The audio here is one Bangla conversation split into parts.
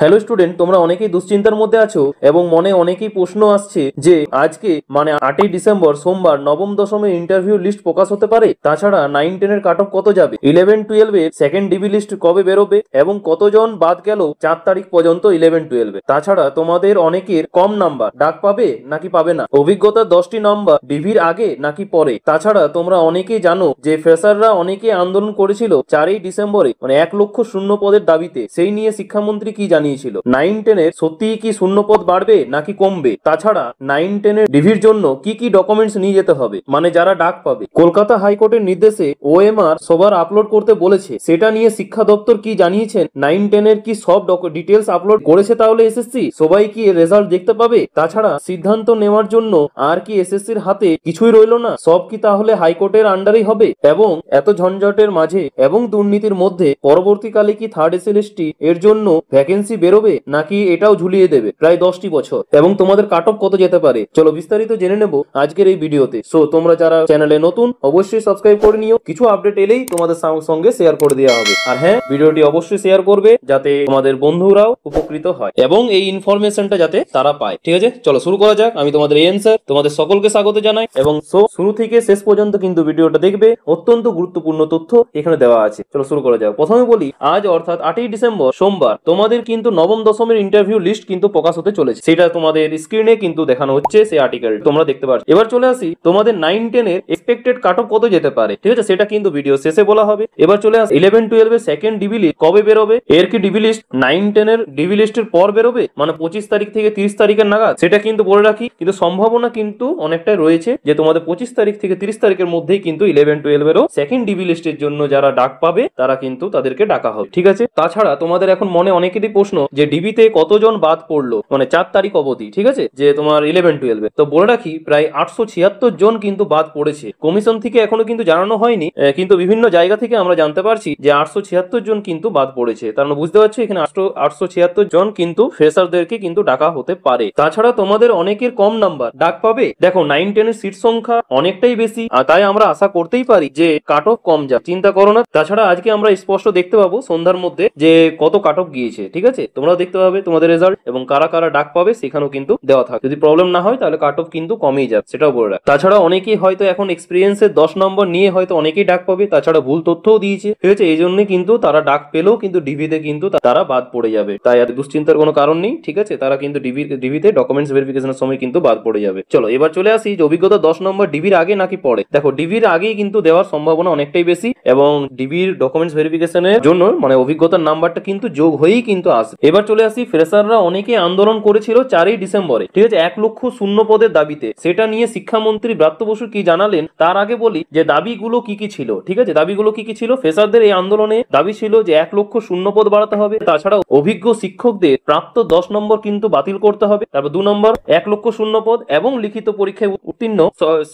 হ্যালো স্টুডেন্ট, তোমরা অনেকেই দুশ্চিন্তার মধ্যে আছো এবং মনে অনেকেই প্রশ্ন আসছে যে আজকে মানে 8ই ডিসেম্বর সোমবার নবম দশমের ইন্টারভিউ লিস্ট প্রকাশ হতে পারে। তাছাড়া 9-10 এর কাট অফ কত যাবে, 11-12 এর সেকেন্ড ডিবি লিস্ট কবে বেরোবে এবং কতজন বাদ গেল 4 তারিখ পর্যন্ত 11-12 এ। তাছাড়া তোমাদের অনেকের কম নাম্বার, ডাক পাবে নাকি পাবে না, অভিজ্ঞতা 10টি নাম্বার ডিভির আগে নাকি পরে। তাছাড়া তোমরা অনেকেই জানো যে ফ্রেশাররা অনেকে আন্দোলন করেছিল 4ই ডিসেম্বরে মানে 1 লক্ষ শূন্য পদের দাবিতে। সেই নিয়ে শিক্ষামন্ত্রী কি জানিয়েছিল, 9-10 এর সত্যিই কি শূন্য পদ বাড়বে নাকি কমবে। তাছাড়া 9-10 এর ডিভির জন্য কি কি ডকুমেন্টস নিয়ে যেতে হবে, মানে যারা ডাক পাবে। কলকাতা হাইকোর্টের নির্দেশে ওএমআর সবার আপলোড করতে বলেছে, সেটা নিয়ে শিক্ষা দপ্তর কি জানিয়েছেন, 9-10 এর কি সব ডিটেলস আপলোড করেছে তাহলে এসএসসি, সবাই কি রেজাল্ট দেখতে পাবে। তাছাড়া সিদ্ধান্ত নেওয়ার জন্য আর কি এসএসসির হাতে কিছুই রইল না, সব কি তাহলে হাইকোর্টের আন্ডারেই হবে। এবং এত ঝঞ্ঝটের মাঝে এবং দুর্নীতির মধ্যে পরবর্তীকালে কি থার্ড এসএলএসটি এর জন্য ভ্যাকেন্সি বেরোবে নাকি এটাও ঝুলিয়ে দেবে প্রায় 10টি বছর, এবং তোমাদের কাট অফ কত যেতে পারে। চলো বিস্তারিত জেনে নেব আজকের এই ভিডিওতে। সো তোমরা যারা চ্যানেলে নতুন অবশ্যই সাবস্ক্রাইব করে নিও, কিছু আপডেট এলেই তোমাদের সঙ্গে শেয়ার করে দেওয়া হবে। আর হ্যাঁ, ভিডিওটি অবশ্যই শেয়ার করবে যাতে তোমাদের বন্ধুরাও উপকৃত হয় এবং এই ইনফরমেশনটা যাতে তারা পায়। ঠিক আছে, চলো শুরু করা যাক। আমি তোমাদের এনসার, তোমাদের সকলকে স্বাগত জানাই এবং শুরু থেকে শেষ পর্যন্ত কিন্তু ভিডিওটা দেখবে, অত্যন্ত গুরুত্বপূর্ণ তথ্য এখানে দেওয়া আছে। চলো শুরু করা যাক। প্রথমে বলি, আজ অর্থাৎ 8ই ডিসেম্বর সোমবার তোমাদের কিন্তু নবম দশমের ইন্টারভিউ লিস্ট কিন্তু প্রকাশ হতে চলেছে। সেটা তোমাদের স্ক্রিনে কিন্তু দেখানো হচ্ছে, সেই আর্টিকেল তোমরা দেখতে পাচ্ছ। এবার চলে আসি তোমাদের 9-10 এর এক্সপেক্টেড কাট অফ কত যেতে পারে। ঠিক আছে, সেটা কিন্তু ভিডিও শেষে বলা হবে। এবার চলে আসি 11-12 এর সেকেন্ড ডিবি লিস্ট কবে বেরোবে। এর কি ডিবি লিস্ট 9-10 এর ডিবি লিস্টের পর বেরোবে, মানে 25 তারিখ থেকে 30 তারিখের নাগাদ, সেটা কিন্তু বলে রাখি। কিন্তু সম্ভাবনা কিন্তু অনেকটাই রয়েছে যে তোমাদের 25 তারিখ থেকে 30 তারিখের মধ্যেই কিন্তু 11-12 এরও সেকেন্ড ডিবি লিস্টের জন্য যারা ডাক পাবে তারা কিন্তু তাদেরকে ডাকা হবে। ঠিক আছে, তাছাড়া তোমাদের এখন মনে অনেকেরই প্রশ্ন যে ডিবিতে কতজন বাদ পড়লো মানে 4 তারিখ অবধি। ঠিক আছে, যে তোমার 11-12 তো বলে রাখি প্রায় 876 জন কিন্তু বাদ পড়েছে। কমিশন থেকে এখনো কিন্তু জানানো হয়নি, কিন্তু বিভিন্ন জায়গা থেকে আমরা জানতে পারছি যে 876 জন কিন্তু বাদ পড়েছে। তার মানে বুঝতে পারছি এখানে 876 জন কিন্তু ফ্রেশারদেরকে কিন্তু ডাকা হতে পারে। তাছাড়া তোমাদের অনেকের কম নাম্বার, ডাক পাবে। দেখো 9-10 এর সিট সংখ্যা অনেকটাই বেশি, তাই আমরা আশা করতেই পারি যে কাট অফ কম যাক, চিন্তা করো না। তাছাড়া আজকে আমরা স্পষ্ট দেখতে পাবো সন্ধ্যার মধ্যে যে কত কাট অফ গিয়েছে। ঠিক আছে, তোমরাও দেখতে পাবে তোমাদের রেজাল্ট এবং কারা কারা ডাক পাবে সেখানেও কিন্তু দেওয়া থাকে। যদি প্রবলেম না হয় তাহলে কাট অফ কিন্তু কমেই যাবে, সেটাও বলে রাখ। তাছাড়া অনেকেই হয়তো এখন এক্সপিরিয়েন্সের 10 নম্বর নিয়ে হয়তো অনেকেই ডাক পাবে, তাছাড়া ভুল তথ্যও দিয়েছে। ঠিক আছে, এই জন্য কিন্তু তারা ডাক পেলেও কিন্তু ডিভিতে কিন্তু তারা বাদ পড়ে যাবে, তাই আর দুশ্চিন্তার কোনো কারণ নেই। ঠিক আছে, তারা কিন্তু ডিভিতে ডকুমেন্টস ভেরিফিকেশনের সময় কিন্তু বাদ পড়ে যাবে। চলো এবার চলে আসি যে অভিজ্ঞতা 10 নম্বর ডিভির আগে নাকি পরে। দেখো ডিভির আগেই কিন্তু দেওয়ার সম্ভাবনা অনেকটাই বেশি এবং ডিভির ডকুমেন্টস ভেরিফিকেশনের জন্য মানে অভিজ্ঞতার নাম্বারটা কিন্তু যোগ হয়েই কিন্তু আসে। এবার চলে আসি, ফ্রেশাররা অনেকে আন্দোলন করেছিল 4ই ডিসেম্বরে। ঠিক আছে, 1 লক্ষ শূন্য পদের দাবিতে। সেটা নিয়ে শিক্ষামন্ত্রী ব্রাত্য বসু কি জানালেন তার আগে বলি যে দাবিগুলো কি কি ছিল। ঠিক আছে, দাবিগুলো কি কি ছিল। ফ্রেশারদের এই আন্দোলনে দাবি ছিল যে 1 লক্ষ শূন্য পদ বাড়াতে হবে, তাছাড়াও অভিজ্ঞ শিক্ষকদের প্রাপ্ত 10 নম্বর কিন্তু বাতিল করতে হবে। তারপর 2 নম্বর 1 লক্ষ শূন্য পদ এবং লিখিত পরীক্ষায় উত্তীর্ণ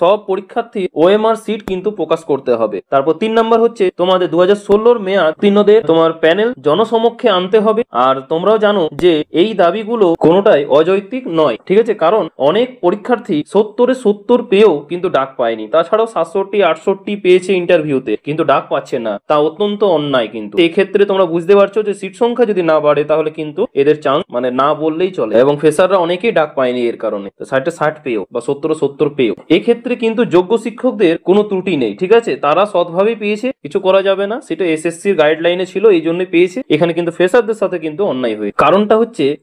সব পরীক্ষার্থী ওএমআর সিট কিন্তু প্রকাশ করতে হবে। তারপর 3 নম্বর হচ্ছে তোমাদের 2016 মেয়াদ উত্তীর্ণদের তোমার প্যানেল জনসমক্ষে আনতে হবে। আর তোমরাও জানো যে এই দাবিগুলো কোনোটাই অযৌক্তিক নয়। ঠিক আছে, কারণ অনেক পরীক্ষার্থী 70 পেয়েও কিন্তু ডাক পায়নি, তাছাড়াও 67-68 পেয়েছে ইন্টারভিউতে কিন্তু ডাক পাচ্ছে না, তা অত্যন্ত অন্যায়। কিন্তু এই ক্ষেত্রে তোমরা বুঝতে পারছো যে সিট সংখ্যা যদি না বাড়ে তাহলে কিন্তু এদের চান্স মানে না বললেই চলে, এবং ফ্রেশাররা অনেকেই ডাক পায়নি এর কারণে 60 পেয়েও বা 70 পেয়েও। এক্ষেত্রে কিন্তু যোগ্য শিক্ষকদের কোনো ত্রুটি নেই। ঠিক আছে, তারা সৎভাবেই পেয়েছে, কিছু করা যাবে না, সেটা এসএসসির গাইডলাইনে ছিল, এই জন্যই পেয়েছে। এখানে কিন্তু ফ্রেশারদের সাথে কিন্তু অন্যায় হয়েছে।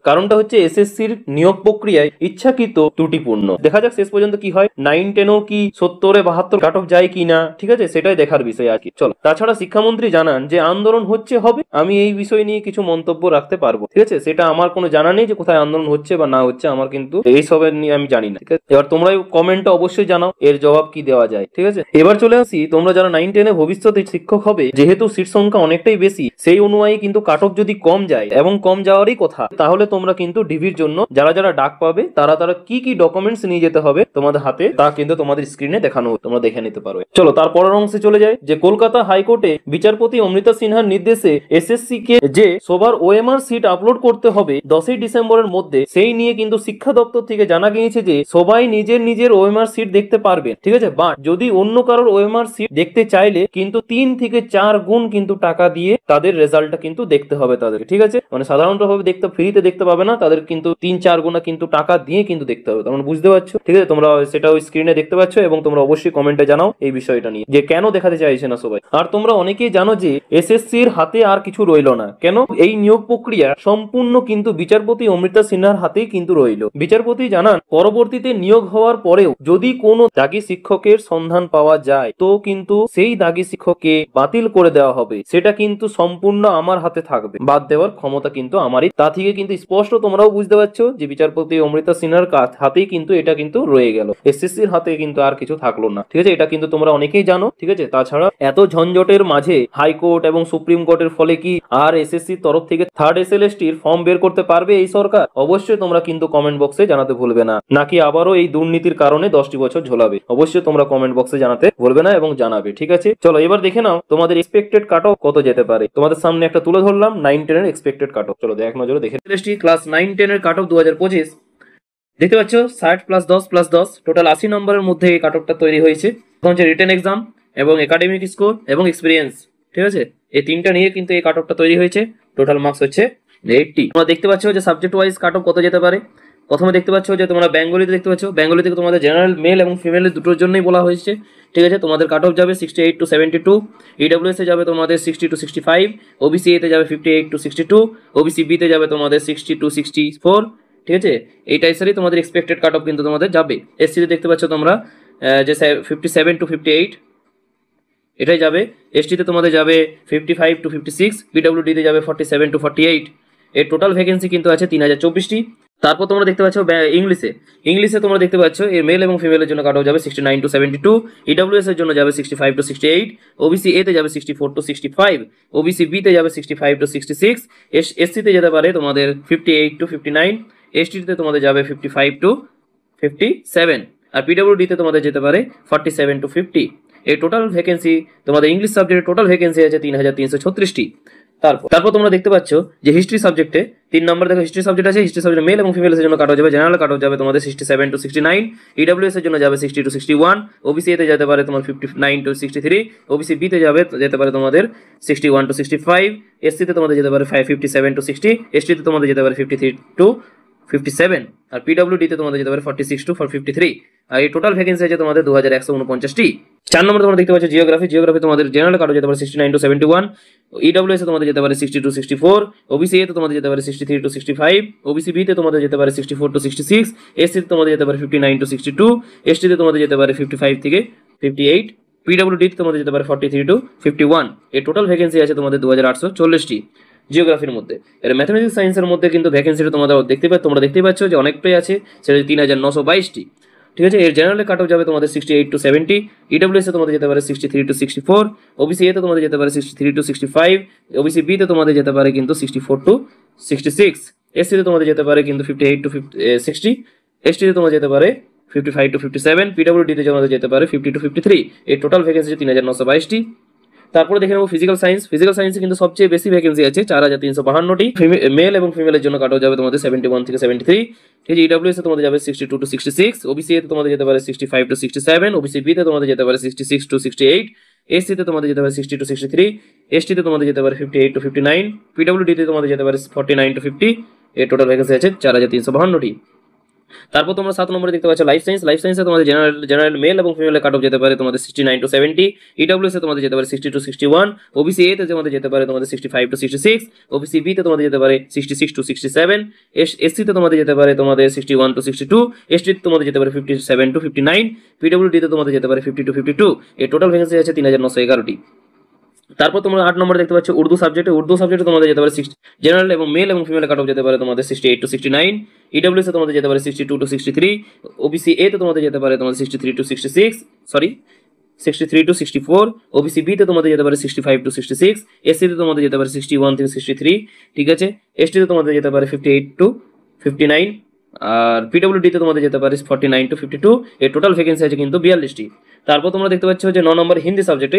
কারণটা হচ্ছে এসএসসির নিয়োগ প্রক্রিয়ায় ইচ্ছাকৃত ত্রুটিপূর্ণ। দেখা যাক শেষ পর্যন্ত কি হয়, 9-10ও কি 70-72 কাট অফ যায় কিনা। ঠিক আছে, সেটাই দেখার বিষয় আর কি। চলো, তাছাড়া শিক্ষামন্ত্রী জানান যে আন্দোলন হবে, আমি এই বিষয় নিয়ে কিছু মন্তব্য রাখতে পারবো। ঠিক আছে, সেটা আমার কোনো জানা নেই যে কোথায় আন্দোলন হচ্ছে বা না হচ্ছে, আমার কিন্তু এই সবের নিয়ে আমি জানি না। ঠিক আছে, এবার তোমরা কমেন্টে অবশ্যই জানাও এর জবাব কি দেওয়া যায়। ঠিক আছে, এবার চলে আসি, তোমরা যারা 9-10 এ ভবিষ্যতে শিক্ষক হবে, যেহেতু সিট সংখ্যা অনেকটাই বেশি, সেই অনুযায়ী কিন্তু কাট অফ যদি কম যায় এবং কম যাওয়ারই কথা, তাহলে তোমরা কিন্তু ডিভির জন্য যারা যারা ডাক পাবে তারা কি কি ডকুমেন্টস নিয়ে যেতে হবে তোমাদের হাতে, তা কিন্তু তোমাদের স্ক্রিনে দেখানো হবে, তোমরা দেখে নিতে পারো। চলো তারপরের অংশে চলে যায় যে কলকাতা হাইকোর্টে বিচারপতি অমৃতা সিনহার নির্দেশে এসএসসি কে যে সবার ওএমআর সিট আপলোড করতে হবে 10ই ডিসেম্বরের মধ্যে, সেই নিয়ে কিন্তু শিক্ষা দপ্তর থেকে জানা গিয়েছে যে সবাই নিজের ওএমআর সিট দেখতে পারবেন। ঠিক আছে, বাট যদি অন্য কারোর ওএমআর সিট দেখতে চাইলে কিন্তু 3 থেকে 4 গুণ কিন্তু টাকা দিয়ে তাদের রেজাল্টটা কিন্তু দেখতে হবে তাদেরকে। ঠিক আছে, মানে সাধারণতভাবে ফ্রিতে দেখতে পাবে না, তাদের কিন্তু 3-4 গুণা কিন্তু টাকা দিয়ে কিন্তু দেখতে হবে। তোমরা বুঝতে পারছো? ঠিক আছে, তোমরা সেটা ওই স্ক্রিনে দেখতে পাচ্ছ এবং তোমরা অবশ্যই কমেন্টে জানাও এই বিষয়টা নিয়ে যে কেন দেখাতে চাইছে না সবাই। আর তোমরা অনেকেই জানো যে এসএসসির হাতে আর কিছু রইল না। কেন? এই নিয়োগ প্রক্রিয়া সম্পূর্ণ কিন্তু বিচারপতি অমৃতা সিনহার হাতেই কিন্তু রইল। বিচারপতি জানান, পরবর্তীতে নিয়োগ হওয়ার পরেও যদি কোনো দাগী শিক্ষকের সন্ধান পাওয়া যায় তো কিন্তু সেই দাগী শিক্ষককে বাতিল করে দেওয়া হবে, সেটা কিন্তু সম্পূর্ণ আমার হাতে থাকবে, বাদ দেওয়ার ক্ষমতা কিন্তু আমারই। তা থেকে কিন্তু স্পষ্ট তোমরাও বুঝতে পারছো যে বিচারপতি অমৃতা সিনহার হাতেই কিন্তু এটা কিন্তু রয়ে গেল, এসএসসির হাতে কিন্তু আর কিছু থাকলো না। ঠিক আছে, এটা কিন্তু তোমরা অনেকেই জানো। ঠিক আছে, তাছাড়া এত ঝঞ্ঝটের মাঝে হাইকোর্ট এবং সুপ্রিম কোর্টের ফলে কি আর এসএসসির তরফ থেকে থার্ড এসএলএসটির ফর্ম বের করতে পারবে এই সরকার? অবশ্যই তোমরা কিন্তু কমেন্ট বক্সে জানাতে ভুলবে না, নাকি আবারও এই দুর্নীতির কারণে 10টি বছর ঝোলাবে। অবশ্যই তোমরা কমেন্ট বক্সে জানাতে ভুলবে না এবং জানাবে। ঠিক আছে, চলো এবার দেখে নাও তোমাদের এক্সপেক্টেড কাট অফ কত যেতে পারে। তোমাদের সামনে একটা তুলে ধরলাম 9-10 এর এক্সপেক্টেড কাট অফ। চলো এক নজরে দেখে এসএলএসটি ক্লাস 9-10 এর কাট অফ 2025 দেখতে পাচ্ছ 60+10+10 টোটাল 80 নম্বরের মধ্যে এই কাট অফটা তৈরি হয়েছে। এখন হচ্ছে রিটেন এক্সাম এবং একাডেমিক স্কোর এবং এক্সপিরিয়েন্স। ঠিক আছে, এই তিনটা নিয়ে কিন্তু এই কাট অফটা তৈরি হয়েছে। টোটাল মার্কস হচ্ছে 80। তোমরা দেখতে পাচ্ছ যে সাবজেক্ট ওয়াইজ কাট অফ কত যেতে পারে। প্রথমে দেখতে পাচ্ছ যে তোমরা বেঙ্গলিতে দেখতে পাচ্ছ, বেঙ্গলি থেকে তোমাদের জেনারেল মেল এবং ফিমেল দুটোর জন্যই বলা হয়েছে। ঠিক আছে, তোমাদের কাট অফ যাবে 68 to 72, ইডব্লিউএস এ যাবে তোমাদের 60 to 65, ওবিসি এ তে যাবে 58 to 62, ওবিসি বি তে যাবে তোমাদের 60 to 64। ঠিক আছে, এই টাইপেরই তোমাদের এক্সপেক্টেড কাট অফ কিন্তু তোমাদের যাবে। এসসি তে দেখতে পাচ্ছ তোমরা যে 57 to 58 এটাই যাবে। এসটি তে তোমাদের যাবে 55 to 56, পিডব্লিউডি তে যাবে 47 to 48। এর টোটাল ভ্যাকেন্সি কিন্তু আছে 3024টি। তারপর তোমরা দেখতে পাচ্ছ ইংলিশে তোমরা দেখতে পাচ্ছ এর মেল এবং ফিমেলের জন্য কাট অফ যাবে 69 to 72, ইডব্লিউএস এর জন্য যাবে 65 to 68, ওবিসি এ তে যাবে 64 to 65, ওবিসি বি তে যাবে 65 to 66, এসসি তে যেতে পারে তোমাদের 58 to 59, এসটি তে তোমাদের যাবে 55 to 57, আর পিডব্লিউডি তে তোমাদের যেতে পারে 47 to 50। এই টোটাল ভ্যাকেন্সি তোমাদের ইংলিশ সাবজেক্টের টোটাল ভ্যাকেন্সি আছে 3336টি। তারপর তোমরা দেখতে পাচ্ছ যে হিস্ট্রি সাবজেক্টে 3 নম্বর দেখো হিস্ট্রি সাবজেক্ট আছে। হিস্ট্রি সাবজেক্টে মেল এবং ফিমেলের জন্য কাট অফ যাবে, জেনারেল কাট অফ যাবে তোমাদের 67 to 69, ইডব্লিউএস এর জন্য যাবে 60 to 61, ওবিসি এ তে যেতে পারে তোমার 59 to 63, ওবিসি বি তে যেতে পারে তোমাদের 61 to 65, এসসি তে তোমাদের যেতে পারে 57 to 60, এসটি তে তোমাদের যেতে পারে 53 to 57, আর পিডব্লিউডি তে তোমাদের যেতে পারে 46 to 53। আর এই টোটাল ভ্যাকেন্সি আছে তোমাদের 2149টি। 4 নম্বর তোমরা দেখতে পাচ্ছ জিওগ্রাফি তোমাদের জেনারেল কাট যেতে পারে 69 to 71, ইডব্লিউএস এ তোমাদের যেতে পারে 60 to 64, ওবিসি এ তে তোমাদের যেতে পারে 63 to 65, ওবিসি বি তে তোমাদের যেতে পারে 64 to 66, এসসি তে তোমাদের যেতে পারে 59 to 62, এসটি তে তোমাদের যেতে পারে 55 থেকে 58, পিডব্লিউডি তে তোমাদের যেতে পারে 43 to 51। এই টোটাল ভ্যাকেন্সি আছে তোমাদের 2840টি জিওগ্রাফির মধ্যে। এর ম্যাথমেটিক্স সায়েন্সের মধ্যে কিন্তু ভ্যাকেন্সিটা তোমরা দেখতেই পাচ্ছ যে অনেকটাই আছে, সেটা 3922টি। ঠিক আছে, এর জেনারেল কাট অফ যাবে তোমাদের 68 to 70, ইডব্লিউএস এ তোমাদের যেতে পারে 63 to 64, ওবিসি এ তে তোমাদের যেতে পারে 63 to 65, ওবিসি বি তে তোমাদের যেতে পারে কিন্তু 64 to 66, এসসি তে তোমাদের যেতে পারে কিন্তু 58 to 60, এসটি তে তোমাদের যেতে পারে 55 to 57, পিডব্লিউডি তে তোমাদের যেতে পারে 50 to 53। এই টোটাল ভ্যাকেন্সি 3922টি। তারপরে দেখে নেবো ফিজিক্যাল সায়েন্সে কিন্তু সবচেয়ে বেশি ভ্যাকেন্সি আছে 4352টি। মেল এবং ফিমেলের জন্য কাট অফ যাবে তোমাদের 71 থেকে 73। ঠিক আছে, ইডব্লিউএস এ তোমাদের যাবে 62 to 66, ওবিসি এ তে তোমাদের যেতে পারে 65 to 67, ওবিসি বি তে তোমাদের যেতে পারে 66 to 68, এসসি তে তোমাদের যেতে পারে 60 to 63, এসটি তে তোমাদের যেতে পারে 58 to 59, পিডব্লিউডি তে তোমাদের যেতে পারে 49 to 50। এর টোটাল ভ্যাকেন্সি আছে 4352টি। তারপর তোমরা 7 নম্বরে দেখতে পাচ্ছ লাইফ সায়েন্সে তোমাদের জেনারেল মেল এবং ফিমেলের কাট অফ যেতে পারে তোমাদের 69 to 70, ইডব্লিউএস এ তোমাদের যেতে পারে 60 to 61, ওবিসি এ তে তোমাদের যেতে পারে তোমাদের 65 to 66, ওবিসি বি তে তোমাদের যেতে পারে 66 to 67, এসসি তে তোমাদের যেতে পারে তোমাদের 61 to 62, এসটি তে তোমাদের যেতে পারে 57 to 59, পিডব্লিউডি তে তোমাদের যেতে পারে 50 to 52। এই টোটাল ভ্যাকেন্সি আছে 3911টি। তারপর তোমরা 8 নম্বরে দেখতে পাচ্ছ উর্দু সাবজেক্টে তোমাদের যেতে পারে জেনারেল এবং মেল এবং ফিমেল কাট অফ যেতে পারে তোমাদের 68 to 69, ইডব্লিউএস এ তোমাদের যেতে পারে 62 to 63, ওবিসি এ তে তোমাদের যেতে পারে তোমাদের 63 to 64, ওবিসি বি তে তোমাদের যেতে পারে 65 to 66, এসসি তে তোমাদের যেতে পারে 61 থেকে 63। ঠিক আছে, এসটি তে তোমাদের যেতে পারে 58 to 59, আর পিডব্লিউডি তে তোমাদের যেতে পারে 49 to 52। এর টোটাল ভ্যাকেন্সি আছে কিন্তু 42টি। তারপর তোমরা দেখতে পাচ্ছ যে 9 নম্বর হিন্দি সাবজেক্টে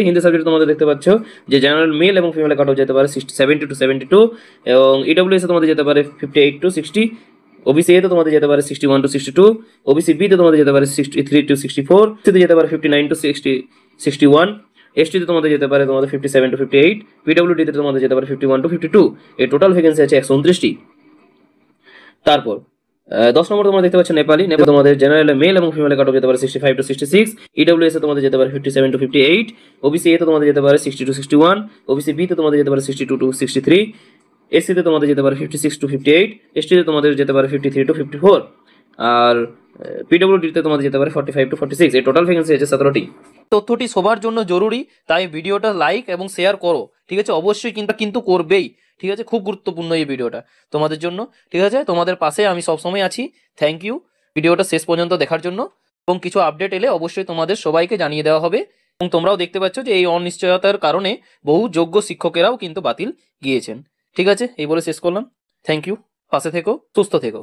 তোমাদের দেখতে পাচ্ছ যে জেনারেল মেল এবং ফিমেল কাট অফ যেতে পারে 70 to 72, এবং ইডব্লিউএস এ তোমাদের যেতে পারে 58 to 60, ওবিসি এ তে তোমাদের যেতে পারে 61 to 62, ওবিসি বি তে তোমাদের যেতে পারে 63 to 64, এসসি তে যেতে পারে 59 to 61, এসটিতে তোমাদের যেতে পারে তোমাদের 57 to 58, পিডব্লিউডিতে তোমাদের যেতে পারে 51 to 52। এই টোটাল ভ্যাকেন্সি আছে 129টি। তারপর 10 নম্বর তোমরা দেখতে পাচ্ছ নেপালি তোমাদের জেনারেল মেল এবং ফিমেল কাট অফ যেতে পারে 65 to 66, ইডব্লিউএস এ তোমাদের যেতে পারে 57 to 58, ওবিসি এ তে তোমাদের যেতে পারে 60 to 61, ওবিসি বি তে তোমাদের যেতে পারে 62 to 63, এসসি তে তোমাদের যেতে পারে 56 to 58, এসটি তে তোমাদের যেতে পারে 53 to 54, আর পিডব্লিউডি তে তোমাদের যেতে পারে 45 to 46। এই টোটাল ভ্যাকেন্সি আছে 17টি। তথ্যটি সবার জন্য জরুরি, তাই ভিডিওটা লাইক এবং শেয়ার করো, ঠিক আছে? অবশ্যই কিন্তু করবেই, ঠিক আছে? খুব গুরুত্বপূর্ণ এই ভিডিওটা তোমাদের জন্য, ঠিক আছে? তোমাদের পাশে আমি সবসময় আছি। থ্যাংক ইউ ভিডিওটা শেষ পর্যন্ত দেখার জন্য, এবং কিছু আপডেট এলে অবশ্যই তোমাদের সবাইকে জানিয়ে দেওয়া হবে। এবং তোমরাও দেখতে পাচ্ছ যে এই অনিশ্চয়তার কারণে বহু যোগ্য শিক্ষকেরাও কিন্তু বাতিল গিয়েছেন, ঠিক আছে? এই বলে শেষ করলাম। থ্যাংক ইউ, পাশে থেকো, সুস্থ থেকো।